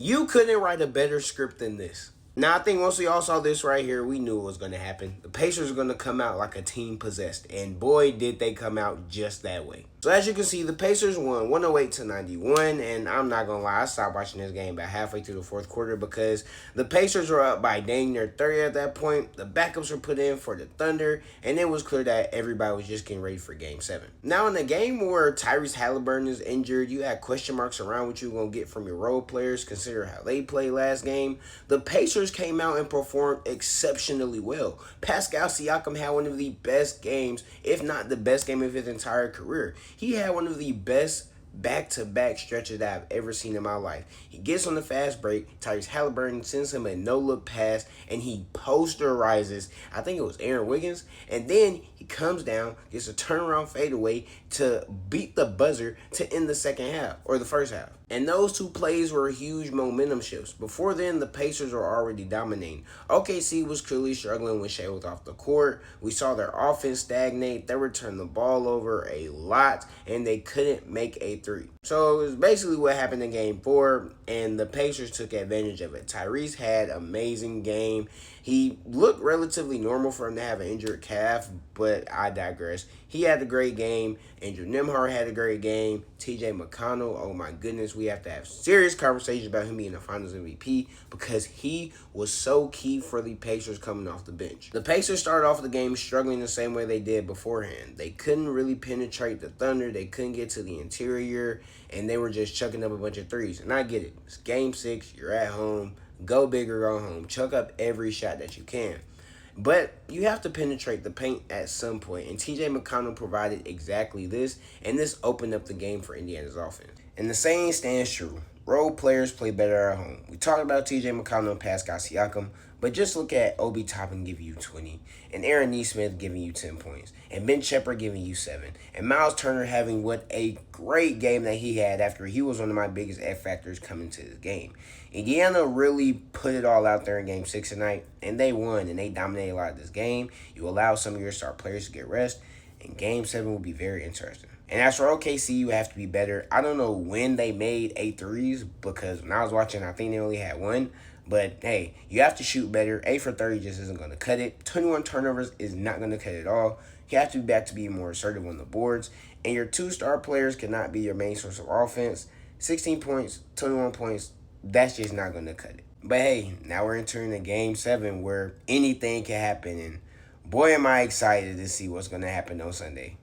You couldn't write a better script than this. Now, I think once we all saw this right here, we knew it was going to happen. The Pacers are going to come out like a team possessed, and boy, did they come out just that way. So as you can see, the Pacers won 108-91, and I'm not going to lie, I stopped watching this game about halfway through the fourth quarter because the Pacers were up by dang near 30 at that point. The backups were put in for the Thunder, and it was clear that everybody was just getting ready for Game 7. Now, in a game where Tyrese Halliburton is injured, you had question marks around what you're going to get from your role players, consider how they played last game. The Pacers came out and performed exceptionally well. Pascal Siakam had one of the best games, if not the best game of his entire career. He had one of the best back-to-back stretches that I've ever seen in my life. He gets on the fast break, Tyrese Halliburton sends him a no-look pass, and he posterizes, I think it was Aaron Wiggins, and then he comes down, gets a turnaround fadeaway to beat the buzzer to end the second half, or the first half. And those two plays were huge momentum shifts. Before then, the Pacers were already dominating. OKC was clearly struggling when Shea was off the court. We saw their offense stagnate. They were turning the ball over a lot, and they couldn't make a three. So it was basically what happened in Game 4, and the Pacers took advantage of it. Tyrese had an amazing game. He looked relatively normal for him to have an injured calf, but I digress. He had a great game. Andrew Nembhard had a great game. TJ McConnell, oh my goodness, we have to have serious conversations about him being the Finals MVP because he was so key for the Pacers coming off the bench. The Pacers started off the game struggling the same way they did beforehand. They couldn't really penetrate the Thunder. They couldn't get to the interior, and they were just chucking up a bunch of threes. And I get it. It's Game 6. You're at home. Go big or go home. Chuck up every shot that you can. But you have to penetrate the paint at some point, and TJ McConnell provided exactly this, and this opened up the game for Indiana's offense. And the saying stands true. Role players play better at home. We talked about TJ McConnell and Pascal Siakam, but just look at Obi Toppin giving you 20, and Aaron Nesmith giving you 10 points, and Ben Shepherd giving you 7, and Miles Turner having what a great game that he had after he was one of my biggest X factors coming to this game. Indiana really put it all out there in Game 6 tonight, and they won, and they dominated a lot of this game. You allow some of your star players to get rest, and Game 7 will be very interesting. And as for OKC, you have to be better. I don't know when they made 8 threes because when I was watching, I think they only had 1. But, hey, you have to shoot better. 8 for 30 just isn't going to cut it. 21 turnovers is not going to cut it all. You have to be back to be more assertive on the boards. And your 2 star players cannot be your main source of offense. 16 points, 21 points, that's just not going to cut it. But, hey, now we're entering a Game 7 where anything can happen. And, boy, am I excited to see what's going to happen on Sunday.